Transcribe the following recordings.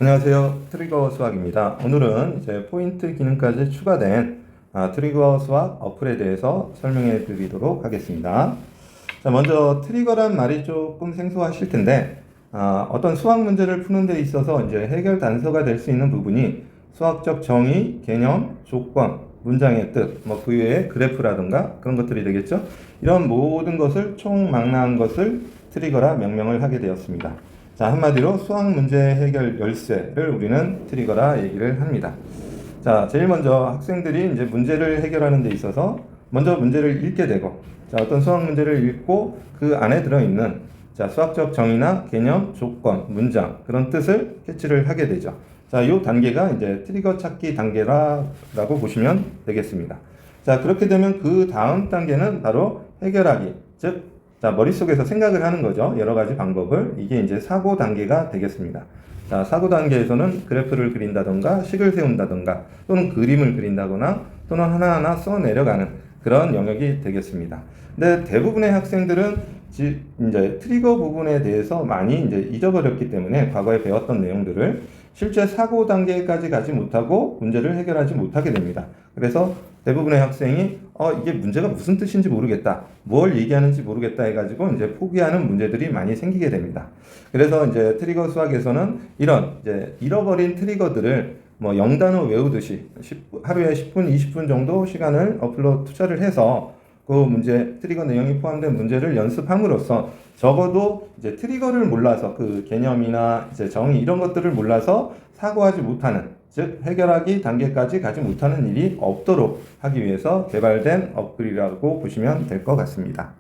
안녕하세요. 트리거 수학입니다. 오늘은 이제 포인트 기능까지 추가된 트리거 수학 어플에 대해서 설명해 드리도록 하겠습니다. 자, 먼저 트리거란 말이 조금 생소하실 텐데, 어떤 수학 문제를 푸는 데 있어서 이제 해결 단서가 될 수 있는 부분이 수학적 정의, 개념, 조건, 문장의 뜻, 그 외에 그래프라든가 그런 것들이 되겠죠. 이런 모든 것을 총망라한 것을 트리거라 명명을 하게 되었습니다. 자, 한마디로 수학 문제 해결 열쇠를 우리는 트리거라 얘기를 합니다. 자, 제일 먼저 학생들이 이제 문제를 해결하는 데 있어서 먼저 문제를 읽게 되고, 자, 어떤 수학 문제를 읽고 그 안에 들어있는 수학적 정의나 개념, 조건, 문장 그런 뜻을 캐치를 하게 되죠. 자, 이 단계가 이제 트리거 찾기 단계라고 보시면 되겠습니다. 자, 그렇게 되면 그 다음 단계는 바로 해결하기, 즉 머릿속에서 생각을 하는 거죠. 여러 가지 방법을. 이게 이제 사고 단계가 되겠습니다. 자, 사고 단계에서는 그래프를 그린다던가 식을 세운다던가 또는 그림을 그린다거나 또는 하나하나 써 내려가는 그런 영역이 되겠습니다. 근데 대부분의 학생들은 이제 트리거 부분에 대해서 많이 이제 잊어버렸기 때문에 과거에 배웠던 내용들을 실제 사고 단계까지 가지 못하고 문제를 해결하지 못하게 됩니다. 그래서 대부분의 학생이 이게 문제가 무슨 뜻인지 모르겠다, 뭘 얘기하는지 모르겠다 해가지고 이제 포기하는 문제들이 많이 생기게 됩니다. 그래서 이제 트리거 수학에서는 이런 이제 잃어버린 트리거들을 0단어 외우듯이 하루에 10분, 20분 정도 시간을 어플로 투자를 해서 그 문제, 트리거 내용이 포함된 문제를 연습함으로써 적어도 이제 트리거를 몰라서 그 개념이나 이제 정의 이런 것들을 몰라서 사고하지 못하는, 즉 해결하기 단계까지 가지 못하는 일이 없도록 하기 위해서 개발된 어플이라고 보시면 될 것 같습니다.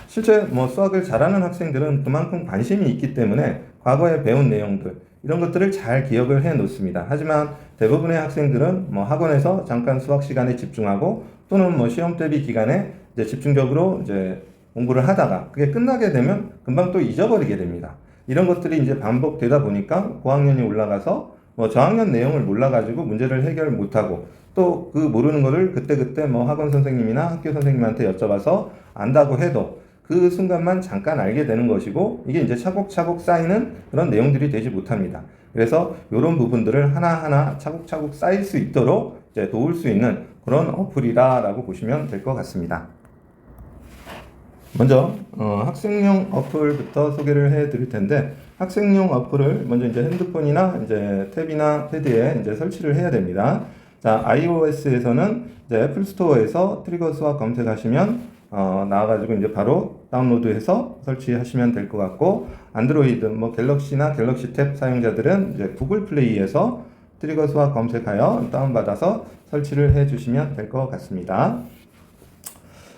실제 수학을 잘하는 학생들은 그만큼 관심이 있기 때문에 과거에 배운 내용들 이런 것들을 잘 기억을 해 놓습니다. 하지만 대부분의 학생들은 학원에서 잠깐 수학 시간에 집중하고 또는 시험 대비 기간에 이제 집중적으로 이제 공부를 하다가 그게 끝나게 되면 금방 또 잊어버리게 됩니다. 이런 것들이 이제 반복되다 보니까 고학년이 올라가서 저학년 내용을 몰라가지고 문제를 해결 못하고 또 그 모르는 거를 그때그때 학원 선생님이나 학교 선생님한테 여쭤봐서 안다고 해도 그 순간만 잠깐 알게 되는 것이고 이게 이제 차곡차곡 쌓이는 그런 내용들이 되지 못합니다. 그래서 이런 부분들을 하나하나 차곡차곡 쌓일 수 있도록 이제 도울 수 있는 그런 어플이라고 보시면 될 것 같습니다. 먼저 학생용 어플부터 소개를 해 드릴 텐데, 학생용 어플을 먼저 이제 핸드폰이나 이제 탭이나 패드에 이제 설치를 해야 됩니다. 자, iOS에서는 이제 애플 스토어에서 트리거 수학 검색하시면 나와가지고 이제 바로 다운로드해서 설치하시면 될 것 같고, 안드로이드 갤럭시나 갤럭시 탭 사용자들은 이제 구글 플레이에서 트리거 수학 검색하여 다운받아서 설치를 해 주시면 될 것 같습니다.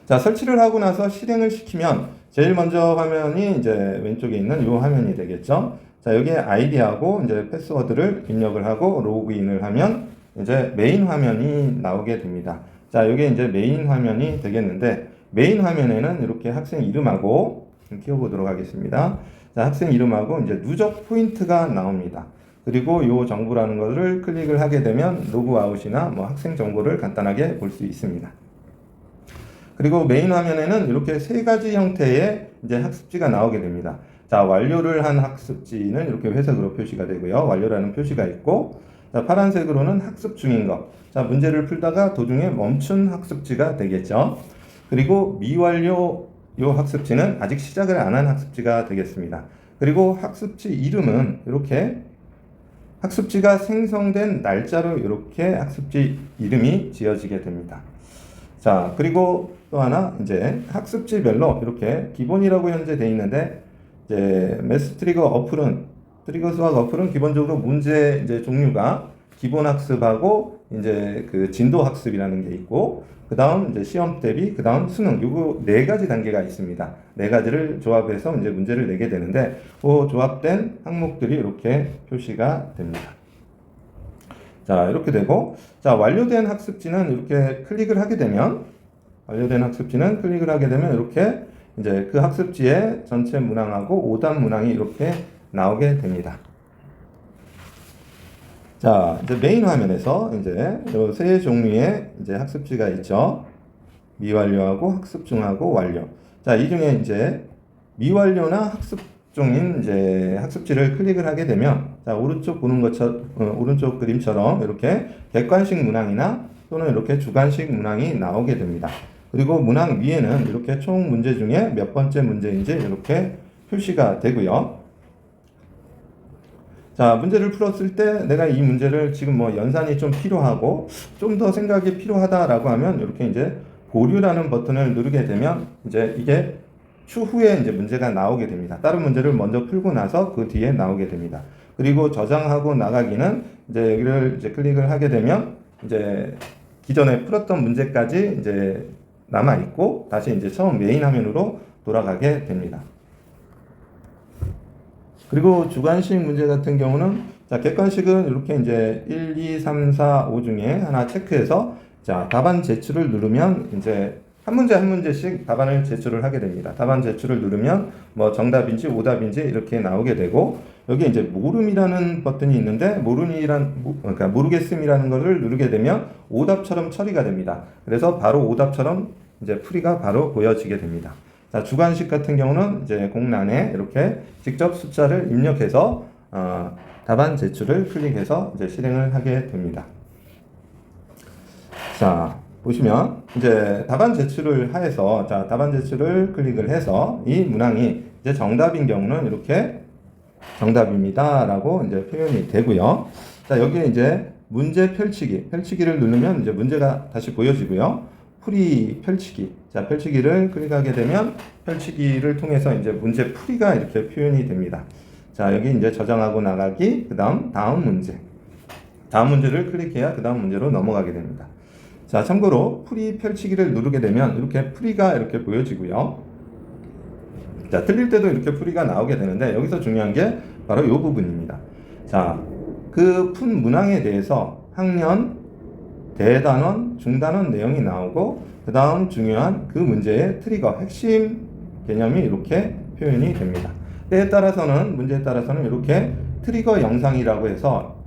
자, 설치를 하고 나서 실행을 시키면 제일 먼저 화면이 이제 왼쪽에 있는 이 화면이 되겠죠. 자, 여기에 아이디하고 이제 패스워드를 입력을 하고 로그인을 하면 이제 메인 화면이 나오게 됩니다. 자, 이게 이제 메인 화면이 되겠는데, 메인 화면에는 이렇게 학생 이름하고 키워보도록 하겠습니다. 자, 학생 이름하고 이제 누적 포인트가 나옵니다. 그리고 이 정보라는 것을 클릭을 하게 되면 로그아웃이나 학생 정보를 간단하게 볼 수 있습니다. 그리고 메인 화면에는 이렇게 세 가지 형태의 이제 학습지가 나오게 됩니다. 자, 완료를 한 학습지는 이렇게 회색으로 표시가 되고요. 완료라는 표시가 있고, 자, 파란색으로는 학습 중인 것. 자, 문제를 풀다가 도중에 멈춘 학습지가 되겠죠. 그리고 미완료 요 학습지는 아직 시작을 안 한 학습지가 되겠습니다. 그리고 학습지 이름은 이렇게 학습지가 생성된 날짜로 이렇게 학습지 이름이 지어지게 됩니다. 자, 그리고 또 하나 이제 학습지별로 이렇게 기본이라고 현재 되어 있는데, 이제 매스 트리거 어플은 트리거 수학 어플은 기본적으로 문제 이제 종류가 기본 학습하고 이제 그 진도 학습이라는 게 있고, 그 다음 이제 시험 대비, 그 다음 수능, 요거 네 가지 단계가 있습니다. 네 가지를 조합해서 이제 문제를 내게 되는데, 그 조합된 항목들이 이렇게 표시가 됩니다. 자, 이렇게 되고, 자, 완료된 학습지는 이렇게 클릭을 하게 되면, 이렇게 이제 그 학습지의 전체 문항하고 오답 문항이 이렇게 나오게 됩니다. 자, 이제 메인 화면에서 이제 이 세 종류의 이제 학습지가 있죠. 미완료하고 학습 중하고 완료. 자, 이 중에 이제 미완료나 학습 종인 이제 학습지를 클릭을 하게 되면 자, 오른쪽 보는 것처럼 오른쪽 그림처럼 이렇게 객관식 문항이나 또는 이렇게 주관식 문항이 나오게 됩니다. 그리고 문항 위에는 이렇게 총 문제 중에 몇 번째 문제인지 이렇게 표시가 되고요. 자, 문제를 풀었을 때 내가 이 문제를 지금 뭐 연산이 좀 필요하고 좀 더 생각이 필요하다라고 하면 이렇게 이제 보류라는 버튼을 누르게 되면 이제 이게 추후에 이제 문제가 나오게 됩니다. 다른 문제를 먼저 풀고 나서 그 뒤에 나오게 됩니다. 그리고 저장하고 나가기는 이제 여기를 이제 클릭을 하게 되면 이제 기존에 풀었던 문제까지 이제 남아 있고 다시 이제 처음 메인 화면으로 돌아가게 됩니다. 그리고 주관식 문제 같은 경우는 자, 객관식은 이렇게 이제 1, 2, 3, 4, 5 중에 하나 체크해서 자, 답안 제출을 누르면 이제 한 문제 한 문제씩 답안을 제출을 하게 됩니다. 답안 제출을 누르면 뭐 정답인지 오답인지 이렇게 나오게 되고 여기 이제 모름이라는 버튼이 있는데 그러니까 모르겠음이라는 것을 누르게 되면 오답처럼 처리가 됩니다. 그래서 바로 오답처럼 이제 풀이가 바로 보여지게 됩니다. 자, 주관식 같은 경우는 이제 공란에 이렇게 직접 숫자를 입력해서 답안 제출을 클릭해서 이제 실행을 하게 됩니다. 자, 보시면 이제 답안 제출을 해서 자, 답안 제출을 클릭을 해서 이 문항이 이제 정답인 경우는 이렇게 정답입니다라고 이제 표현이 되고요. 자, 여기에 이제 문제 펼치기를 누르면 이제 문제가 다시 보여지고요. 풀이 펼치기. 자, 펼치기를 클릭하게 되면 펼치기를 통해서 이제 문제 풀이가 이렇게 표현이 됩니다. 자, 여기 이제 저장하고 나가기, 다음 문제. 다음 문제를 클릭해야 그 다음 문제로 넘어가게 됩니다. 자, 참고로 풀이 펼치기를 누르게 되면 이렇게 풀이가 이렇게 보여지고요. 자, 틀릴 때도 이렇게 풀이가 나오게 되는데 여기서 중요한 게 바로 이 부분입니다. 자, 그 푼 문항에 대해서 학년, 대단원, 중단원 내용이 나오고 그 다음 중요한 그 문제의 트리거, 핵심 개념이 이렇게 표현이 됩니다. 때에 따라서는 문제에 따라서는 이렇게 트리거 영상이라고 해서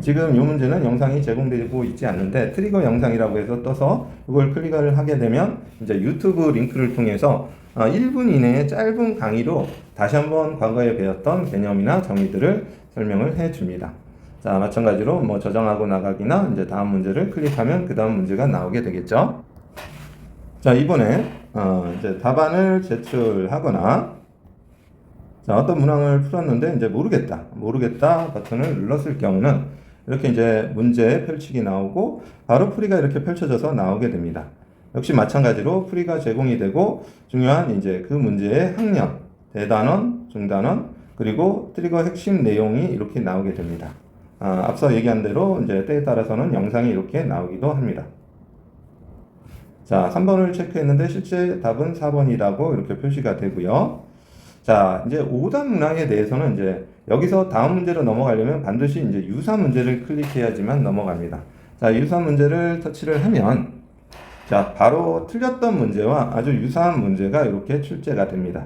지금 이 문제는 영상이 제공되고 있지 않는데 트리거 영상이라고 해서 떠서 이걸 클릭을 하게 되면 이제 유튜브 링크를 통해서 1분 이내의 짧은 강의로 다시 한번 과거에 배웠던 개념이나 정의들을 설명을 해 줍니다. 자, 마찬가지로 뭐 저장하고 나가기나 이제 다음 문제를 클릭하면 그 다음 문제가 나오게 되겠죠. 자, 이번에 이제 답안을 제출하거나 자, 어떤 문항을 풀었는데 이제 모르겠다 버튼을 눌렀을 경우는 이렇게 이제 문제 펼치기 나오고 바로 풀이가 이렇게 펼쳐져서 나오게 됩니다. 역시 마찬가지로 풀이가 제공이 되고 중요한 이제 그 문제의 학년, 대단원, 중단원 그리고 트리거 핵심 내용이 이렇게 나오게 됩니다. 앞서 얘기한 대로 이제 때에 따라서는 영상이 이렇게 나오기도 합니다. 자, 3번을 체크했는데 실제 답은 4번이라고 이렇게 표시가 되고요. 자, 이제 오답 문항에 대해서는 이제 여기서 다음 문제로 넘어가려면 반드시 이제 유사 문제를 클릭해야지만 넘어갑니다. 자, 유사 문제를 터치를 하면 자, 바로 틀렸던 문제와 아주 유사한 문제가 이렇게 출제가 됩니다.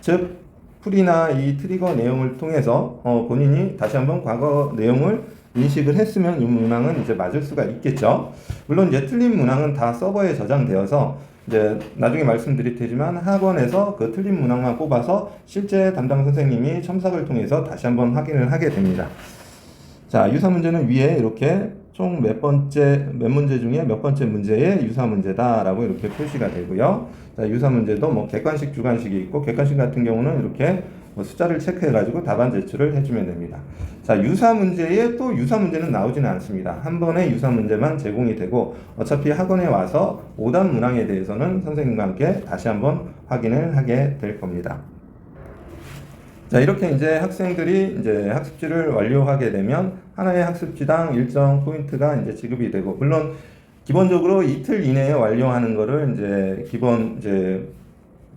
즉, 풀이나 이 트리거 내용을 통해서 본인이 다시 한번 과거 내용을 인식을 했으면 이 문항은 이제 맞을 수가 있겠죠. 물론 이제 틀린 문항은 다 서버에 저장되어서 이제 나중에 말씀드릴 테지만 학원에서 그 틀린 문항만 뽑아서 실제 담당 선생님이 첨삭을 통해서 다시 한번 확인을 하게 됩니다. 자, 유사 문제는 위에 이렇게 총 몇 문제 중에 몇 번째 문제의 유사 문제다라고 이렇게 표시가 되고요. 자, 유사 문제도 뭐 객관식, 주관식이 있고 객관식 같은 경우는 이렇게 뭐 숫자를 체크해가지고 답안 제출을 해주면 됩니다. 자, 유사 문제에 또 유사 문제는 나오지는 않습니다. 한 번에 유사 문제만 제공이 되고 어차피 학원에 와서 오답 문항에 대해서는 선생님과 함께 다시 한번 확인을 하게 될 겁니다. 자, 이렇게 이제 학생들이 이제 학습지를 완료하게 되면 하나의 학습지당 일정 포인트가 이제 지급이 되고, 물론 기본적으로 이틀 이내에 완료하는 거를 이제 기본 이제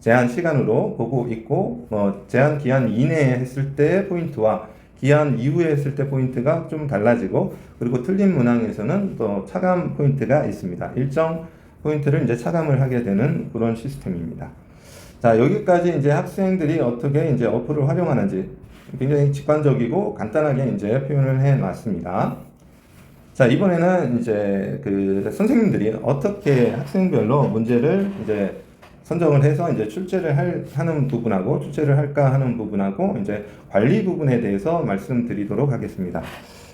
제한 시간으로 보고 있고, 제한 기한 이내에 했을 때 포인트와 기한 이후에 했을 때 포인트가 좀 달라지고, 그리고 틀린 문항에서는 또 차감 포인트가 있습니다. 일정 포인트를 이제 차감을 하게 되는 그런 시스템입니다. 자, 여기까지 이제 학생들이 어떻게 이제 어플을 활용하는지 굉장히 직관적이고 간단하게 이제 표현을 해 놨습니다. 자, 이번에는 이제 그 선생님들이 어떻게 학생별로 문제를 이제 선정을 해서 이제 하는 부분하고 출제를 할까 하는 부분하고 이제 관리 부분에 대해서 말씀드리도록 하겠습니다.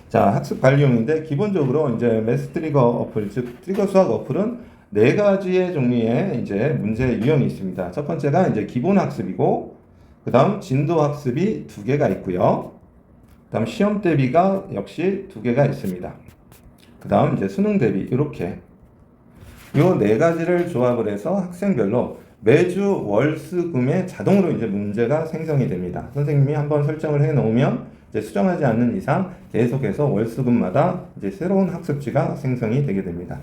자, 학습 관리용인데 기본적으로 이제 매스 트리거 어플, 즉 트리거 수학 어플은 네 가지의 종류의 이제 문제 유형이 있습니다. 첫 번째가 이제 기본 학습이고, 그 다음 진도 학습이 두 개가 있고요. 그 다음 시험 대비가 역시 두 개가 있습니다. 그 다음 이제 수능 대비, 이렇게 요 네 가지를 조합을 해서 학생별로 매주 월수금에 자동으로 이제 문제가 생성이 됩니다. 선생님이 한번 설정을 해 놓으면 이제 수정하지 않는 이상 계속해서 월수금마다 이제 새로운 학습지가 생성이 되게 됩니다.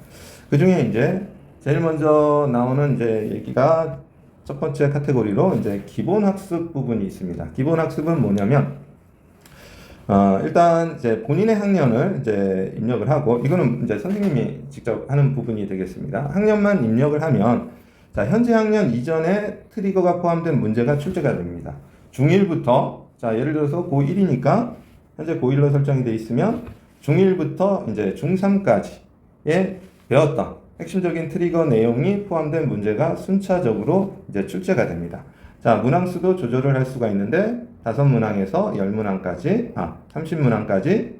그 중에 이제 제일 먼저 나오는 이제 얘기가 첫 번째 카테고리로 이제 기본 학습 부분이 있습니다. 기본 학습은 뭐냐면 일단 이제 본인의 학년을 이제 입력을 하고, 이거는 이제 선생님이 직접 하는 부분이 되겠습니다. 학년만 입력을 하면, 자, 현재 학년 이전에 트리거가 포함된 문제가 출제가 됩니다. 중1부터, 자, 예를 들어서 고1이니까 현재 고1로 설정이 되어 있으면 중1부터 이제 중3까지의 배웠던 핵심적인 트리거 내용이 포함된 문제가 순차적으로 이제 출제가 됩니다. 자, 문항수도 조절을 할 수가 있는데 5문항에서 10문항까지, 30문항까지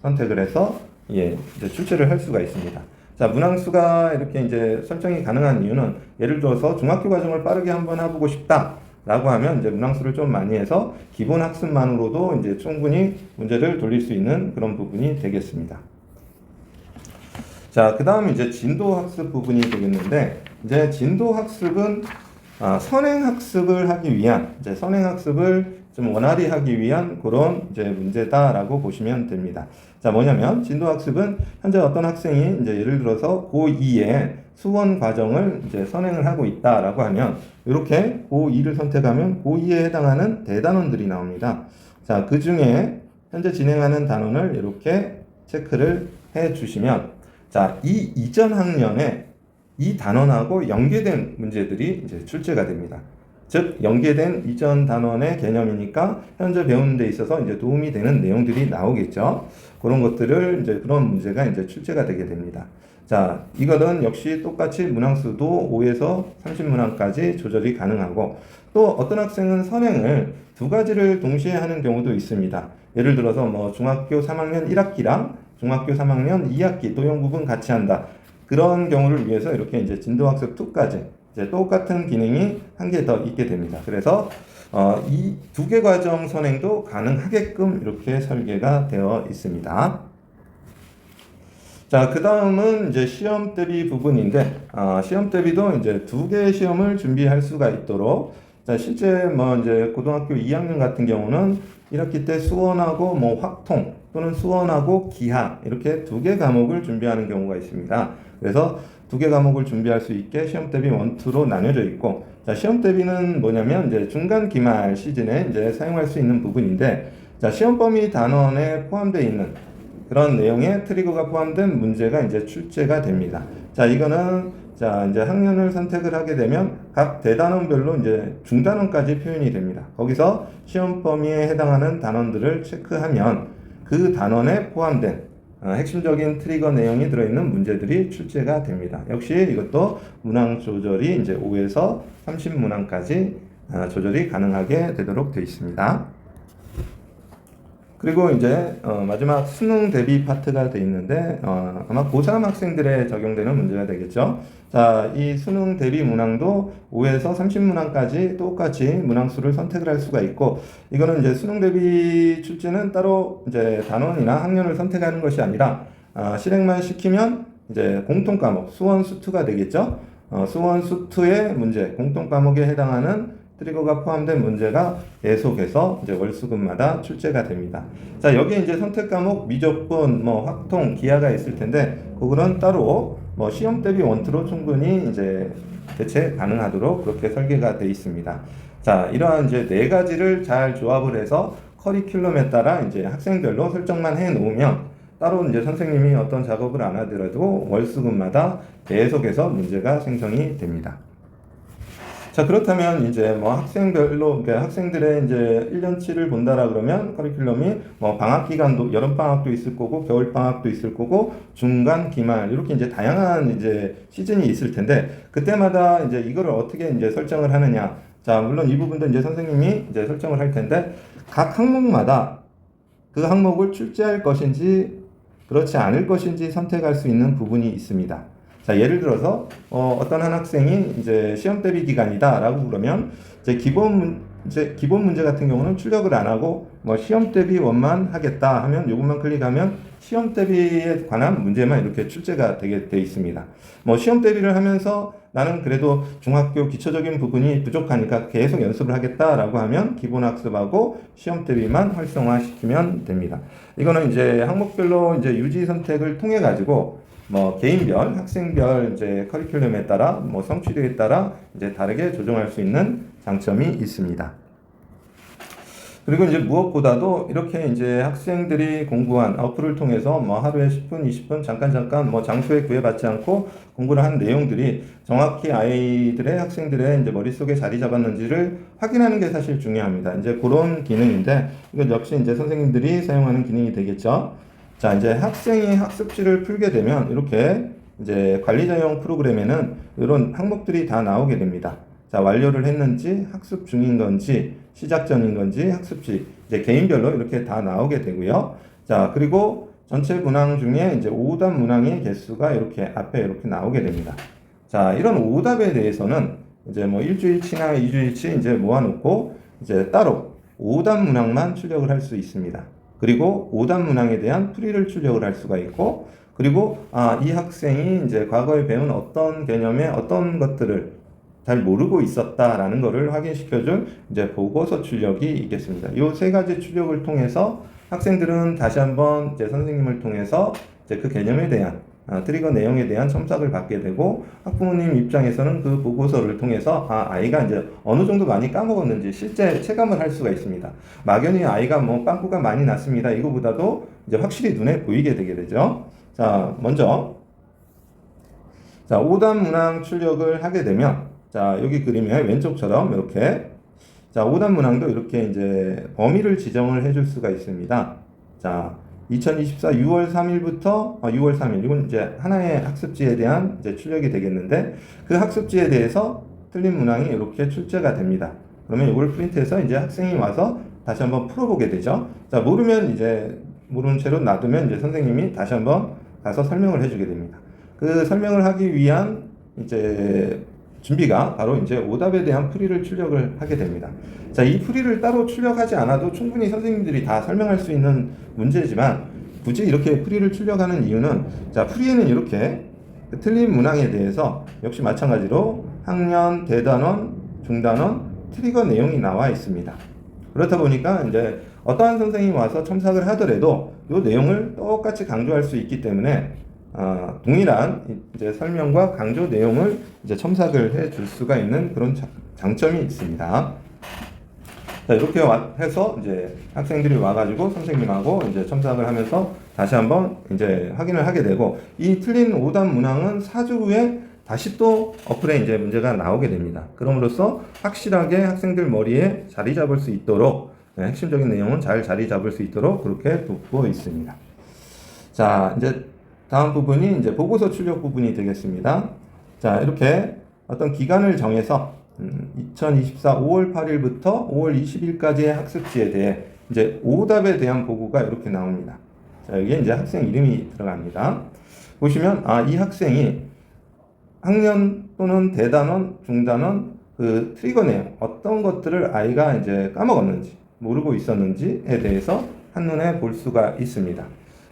선택을 해서 이제 출제를 할 수가 있습니다. 자, 문항수가 이렇게 이제 설정이 가능한 이유는, 예를 들어서 중학교 과정을 빠르게 한번 해보고 싶다라고 하면 이제 문항수를 좀 많이 해서 기본 학습만으로도 이제 충분히 문제를 돌릴 수 있는 그런 부분이 되겠습니다. 자, 그 다음 이제 진도 학습 부분이 되겠는데, 이제 진도 학습은 선행 학습을 하기 위한, 이제 선행 학습을 좀 원활히 하기 위한 그런 이제 문제다라고 보시면 됩니다. 자, 뭐냐면 진도 학습은 현재 어떤 학생이 이제 예를 들어서 고2의 수원 과정을 이제 선행을 하고 있다라고 하면, 이렇게 고2를 선택하면 고2에 해당하는 대단원들이 나옵니다. 자, 그 중에 현재 진행하는 단원을 이렇게 체크를 해 주시면, 자, 이 이전 학년에 이 단원하고 연계된 문제들이 이제 출제가 됩니다. 즉, 연계된 이전 단원의 개념이니까 현재 배우는 데 있어서 이제 도움이 되는 내용들이 나오겠죠. 그런 것들을 이제 그런 문제가 이제 출제가 되게 됩니다. 자, 이거는 역시 똑같이 문항수도 5에서 30문항까지 조절이 가능하고, 또 어떤 학생은 선행을 두 가지를 동시에 하는 경우도 있습니다. 예를 들어서 뭐 중학교 3학년 1학기랑 중학교 3학년 2학기 도형 부분 같이 한다. 그런 경우를 위해서 이렇게 이제 진도학습 2까지 이제 똑같은 기능이 한 개 더 있게 됩니다. 그래서 이 두 개 과정 선행도 가능하게끔 이렇게 설계가 되어 있습니다. 자, 그 다음은 이제 시험 대비 부분인데, 시험 대비도 이제 두 개의 시험을 준비할 수가 있도록, 자, 실제 뭐 이제 고등학교 2학년 같은 경우는 1학기 때 수원하고 뭐 확통 또는 수원하고 기하, 이렇게 두 개 과목을 준비하는 경우가 있습니다. 그래서 두 개 과목을 준비할 수 있게 시험 대비 1, 2로 나뉘어져 있고, 자, 시험 대비는 뭐냐면 이제 중간 기말 시즌에 이제 사용할 수 있는 부분인데, 자, 시험 범위 단원에 포함되어 있는 그런 내용의 트리거가 포함된 문제가 이제 출제가 됩니다. 자, 이거는 자, 이제 학년을 선택을 하게 되면 각 대단원별로 이제 중단원까지 표현이 됩니다. 거기서 시험 범위에 해당하는 단원들을 체크하면 그 단원에 포함된 핵심적인 트리거 내용이 들어있는 문제들이 출제가 됩니다. 역시 이것도 문항 조절이 이제 5에서 30문항까지 조절이 가능하게 되도록 되어 있습니다. 그리고 이제 마지막 수능 대비 파트가 되어 있는데, 아마 고3 학생들에 적용되는 문제가 되겠죠. 자, 이 수능 대비 문항도 5에서 30문항까지 똑같이 문항수를 선택을 할 수가 있고, 이거는 이제 수능 대비 출제는 따로 이제 단원이나 학년을 선택하는 것이 아니라 실행만 시키면 이제 공통 과목 수원 수투가 되겠죠. 수원 수투의 문제, 공통 과목에 해당하는 트리거가 포함된 문제가 계속해서 이제 월수금마다 출제가 됩니다. 자, 여기에 이제 선택 과목 미적분, 뭐 확통, 기하가 있을 텐데, 그거는 따로 뭐 시험 대비 원투로 충분히 이제 대체 가능하도록 그렇게 설계가 되어 있습니다. 자, 이러한 이제 네 가지를 잘 조합을 해서 커리큘럼에 따라 이제 학생별로 설정만 해 놓으면 따로 이제 선생님이 어떤 작업을 안 하더라도 월수금마다 계속해서 문제가 생성이 됩니다. 자, 그렇다면 이제 뭐 학생별로, 그러니까 학생들의 이제 1년치를 본다라 그러면 커리큘럼이 뭐 방학 기간도, 여름 방학도 있을 거고, 겨울 방학도 있을 거고, 중간, 기말, 이렇게 이제 다양한 이제 시즌이 있을 텐데, 그때마다 이제 이거를 어떻게 이제 설정을 하느냐. 자, 물론 이 부분도 이제 선생님이 이제 설정을 할 텐데, 각 항목마다 그 항목을 출제할 것인지, 그렇지 않을 것인지 선택할 수 있는 부분이 있습니다. 자, 예를 들어서 어떤 한 학생이 이제 시험 대비 기간이다라고 그러면 이제 기본 문제 같은 경우는 출력을 안 하고 뭐 시험 대비 원만 하겠다 하면 요것만 클릭하면 시험 대비에 관한 문제만 이렇게 출제가 되게 돼 있습니다. 뭐 시험 대비를 하면서 나는 그래도 중학교 기초적인 부분이 부족하니까 계속 연습을 하겠다라고 하면 기본 학습하고 시험 대비만 활성화시키면 됩니다. 이거는 이제 항목별로 이제 유지 선택을 통해 가지고 뭐 개인별, 학생별 이제 커리큘럼에 따라 뭐 성취도에 따라 이제 다르게 조정할 수 있는 장점이 있습니다. 그리고 이제 무엇보다도 이렇게 이제 학생들이 공부한 어플을 통해서 뭐 하루에 10분, 20분 잠깐 뭐 장소에 구애받지 않고 공부를 한 내용들이 정확히 아이들의 학생들의 이제 머릿속에 자리 잡았는지를 확인하는 게 사실 중요합니다. 이제 그런 기능인데 이건 역시 이제 선생님들이 사용하는 기능이 되겠죠. 자, 이제 학생이 학습지를 풀게 되면 이렇게 이제 관리자용 프로그램에는 이런 항목들이 다 나오게 됩니다. 자, 완료를 했는지, 학습 중인 건지, 시작 전인 건지, 학습지, 이제 개인별로 이렇게 다 나오게 되고요. 자, 그리고 전체 문항 중에 이제 오답 문항의 개수가 이렇게 앞에 이렇게 나오게 됩니다. 자, 이런 오답에 대해서는 이제 뭐 일주일치나 이주일치 이제 모아놓고 이제 따로 오답 문항만 출력을 할 수 있습니다. 그리고 오답 문항에 대한 풀이를 출력을 할 수가 있고, 그리고 이 학생이 이제 과거에 배운 어떤 개념의 어떤 것들을 잘 모르고 있었다라는 것을 확인시켜줄 이제 보고서 출력이 있겠습니다. 이 세 가지 출력을 통해서 학생들은 다시 한번 이제 선생님을 통해서 이제 그 개념에 대한 트리거 내용에 대한 첨삭을 받게 되고, 학부모님 입장에서는 그 보고서를 통해서 아이가 이제 어느 정도 많이 까먹었는지 실제 체감을 할 수가 있습니다. 막연히 아이가 뭐 빵꾸가 많이 났습니다, 이거보다도 이제 확실히 눈에 보이게 되게 되죠. 자, 먼저 자, 오답 문항 출력을 하게 되면 자, 여기 그림에 왼쪽처럼 이렇게 자, 오답 문항도 이렇게 이제 범위를 지정을 해줄 수가 있습니다. 자, 2024 6월 3일부터 6월 3일 이건 이제 하나의 학습지에 대한 이제 출력이 되겠는데 그 학습지에 대해서 틀린 문항이 이렇게 출제가 됩니다. 그러면 이걸 프린트해서 이제 학생이 와서 다시 한번 풀어보게 되죠. 자, 모르면 이제 모르는 채로 놔두면 이제 선생님이 다시 한번 가서 설명을 해주게 됩니다. 그 설명을 하기 위한 이제 준비가 바로 이제 오답에 대한 풀이를 출력을 하게 됩니다. 자, 이 풀이를 따로 출력하지 않아도 충분히 선생님들이 다 설명할 수 있는 문제지만 굳이 이렇게 풀이를 출력하는 이유는 자, 풀이에는 이렇게 틀린 문항에 대해서 역시 마찬가지로 학년, 대단원, 중단원, 트리거 내용이 나와 있습니다. 그렇다 보니까 이제 어떠한 선생님이 와서 첨삭을 하더라도 이 내용을 똑같이 강조할 수 있기 때문에 동일한 이제 설명과 강조 내용을 이제 첨삭을 해 줄 수가 있는 그런 장점이 있습니다. 자, 이렇게 해서 이제 학생들이 와가지고 선생님하고 이제 첨삭을 하면서 다시 한번 이제 확인을 하게 되고, 이 틀린 오답 문항은 4주 후에 다시 또 어플에 이제 문제가 나오게 됩니다. 그럼으로써 확실하게 학생들 머리에 자리 잡을 수 있도록 핵심적인 내용은 잘 자리 잡을 수 있도록 그렇게 돕고 있습니다. 자, 이제 다음 부분이 이제 보고서 출력 부분이 되겠습니다. 자, 이렇게 어떤 기간을 정해서 2024 5월 8일부터 5월 20일까지의 학습지에 대해 이제 오답에 대한 보고가 이렇게 나옵니다. 자, 여기에 이제 학생 이름이 들어갑니다. 보시면 이 학생이 학년 또는 대단원, 중단원 그 트리거 내용 어떤 것들을 아이가 이제 까먹었는지 모르고 있었는지에 대해서 한눈에 볼 수가 있습니다.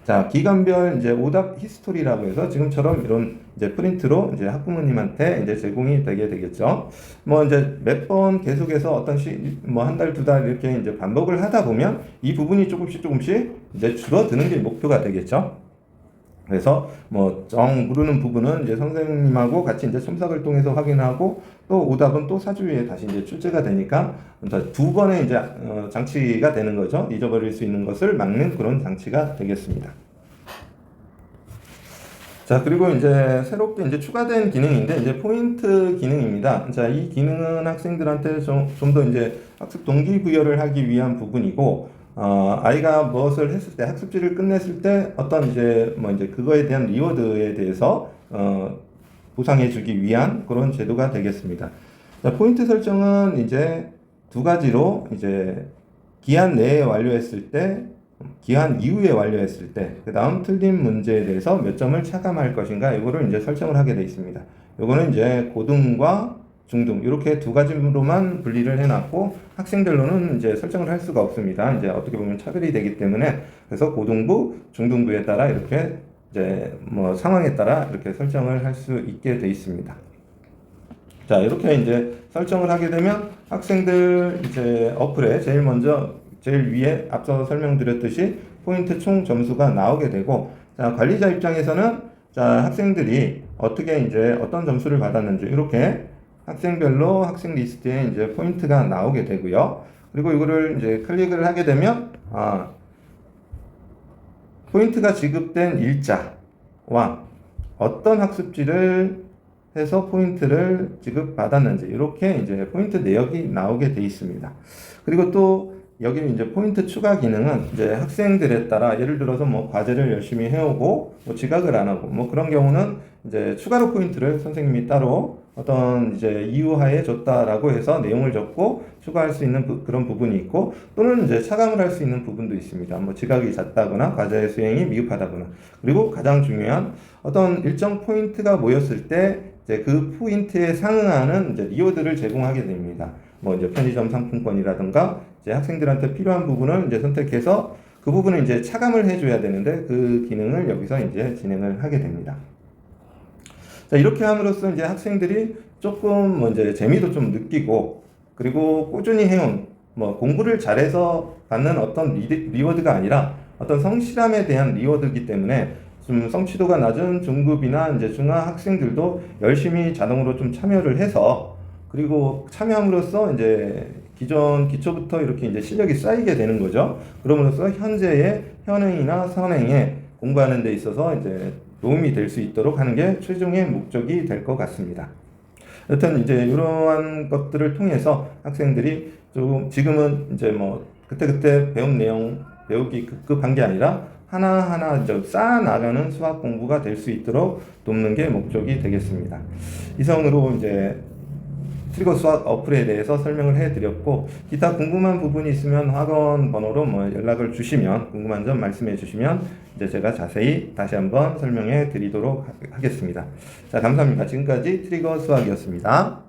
자, 기간별 이제 오답 히스토리라고 해서 지금처럼 이런 이제 프린트로 이제 학부모님한테 이제 제공이 되게 되겠죠. 뭐 이제 몇 번 계속해서 어떤 뭐 한 달, 두 달 이렇게 이제 반복을 하다 보면 이 부분이 조금씩 이제 줄어드는 게 목표가 되겠죠. 그래서 뭐 모르는 부분은 이제 선생님하고 같이 이제 첨삭을 통해서 확인하고 또 오답은 또 4주 후에 다시 이제 출제가 되니까 두 번의 이제 장치가 되는 거죠. 잊어버릴 수 있는 것을 막는 그런 장치가 되겠습니다. 자, 그리고 이제 새롭게 이제 추가된 기능인데 이제 포인트 기능입니다. 자, 이 기능은 학생들한테 좀 더 이제 학습 동기부여를 하기 위한 부분이고, 아이가 무엇을 했을 때, 학습지를 끝냈을 때 어떤 이제 뭐 이제 그거에 대한 리워드에 대해서 보상해주기 위한 그런 제도가 되겠습니다. 자, 포인트 설정은 이제 두 가지로 이제 기한 내에 완료했을 때, 기한 이후에 완료했을 때, 그 다음 틀린 문제에 대해서 몇 점을 차감할 것인가, 이거를 이제 설정을 하게 되어 있습니다. 요거는 이제 고등과 중등, 이렇게 두 가지로만 분리를 해놨고, 학생들로는 이제 설정을 할 수가 없습니다. 이제 어떻게 보면 차별이 되기 때문에, 그래서 고등부, 중등부에 따라 이렇게 이제 뭐 상황에 따라 이렇게 설정을 할 수 있게 되어 있습니다. 자, 이렇게 이제 설정을 하게 되면 학생들 이제 어플에 제일 위에 앞서 설명드렸듯이 포인트 총 점수가 나오게 되고, 자, 관리자 입장에서는 자, 학생들이 어떻게 이제 어떤 점수를 받았는지 이렇게 학생별로 학생 리스트에 이제 포인트가 나오게 되고요. 그리고 이거를 이제 클릭을 하게 되면 포인트가 지급된 일자와 어떤 학습지를 해서 포인트를 지급받았는지 이렇게 이제 포인트 내역이 나오게 돼 있습니다. 그리고 또 여기 이제 포인트 추가 기능은 이제 학생들에 따라 예를 들어서 뭐 과제를 열심히 해오고 뭐 지각을 안 하고 뭐 그런 경우는 이제 추가로 포인트를 선생님이 따로 어떤 이제 이유하에 줬다라고 해서 내용을 적고 추가할 수 있는 그런 부분이 있고, 또는 이제 차감을 할 수 있는 부분도 있습니다. 뭐 지각이 잦다거나 과제 수행이 미흡하다거나, 그리고 가장 중요한 어떤 일정 포인트가 모였을 때 이제 그 포인트에 상응하는 이제 리워드를 제공하게 됩니다. 뭐 이제 편의점 상품권이라든가 이제 학생들한테 필요한 부분을 이제 선택해서 그 부분을 이제 차감을 해줘야 되는데 그 기능을 여기서 이제 진행을 하게 됩니다. 자, 이렇게 함으로써 이제 학생들이 조금 뭐 이제 재미도 좀 느끼고, 그리고 꾸준히 해온 뭐 공부를 잘해서 받는 어떤 리워드가 아니라 어떤 성실함에 대한 리워드이기 때문에 좀 성취도가 낮은 중급이나 이제 중하 학생들도 열심히 자동으로 좀 참여를 해서, 그리고 참여함으로써 이제 기존 기초부터 이렇게 이제 실력이 쌓이게 되는 거죠. 그럼으로써 현재의 현행이나 선행에 공부하는 데 있어서 이제 도움이 될 수 있도록 하는 게 최종의 목적이 될 것 같습니다. 여튼 이제 이러한 것들을 통해서 학생들이 좀 지금은 이제 뭐 그때그때 배운 내용 배우기 급급한 게 아니라 하나하나 쌓아 나가는 수학 공부가 될 수 있도록 돕는 게 목적이 되겠습니다. 이상으로 이제 트리거 수학 어플에 대해서 설명을 해드렸고, 기타 궁금한 부분이 있으면 학원 번호로 뭐 연락을 주시면, 궁금한 점 말씀해 주시면 이제 제가 자세히 다시 한번 설명해 드리도록 하겠습니다. 자, 감사합니다. 지금까지 트리거 수학이었습니다.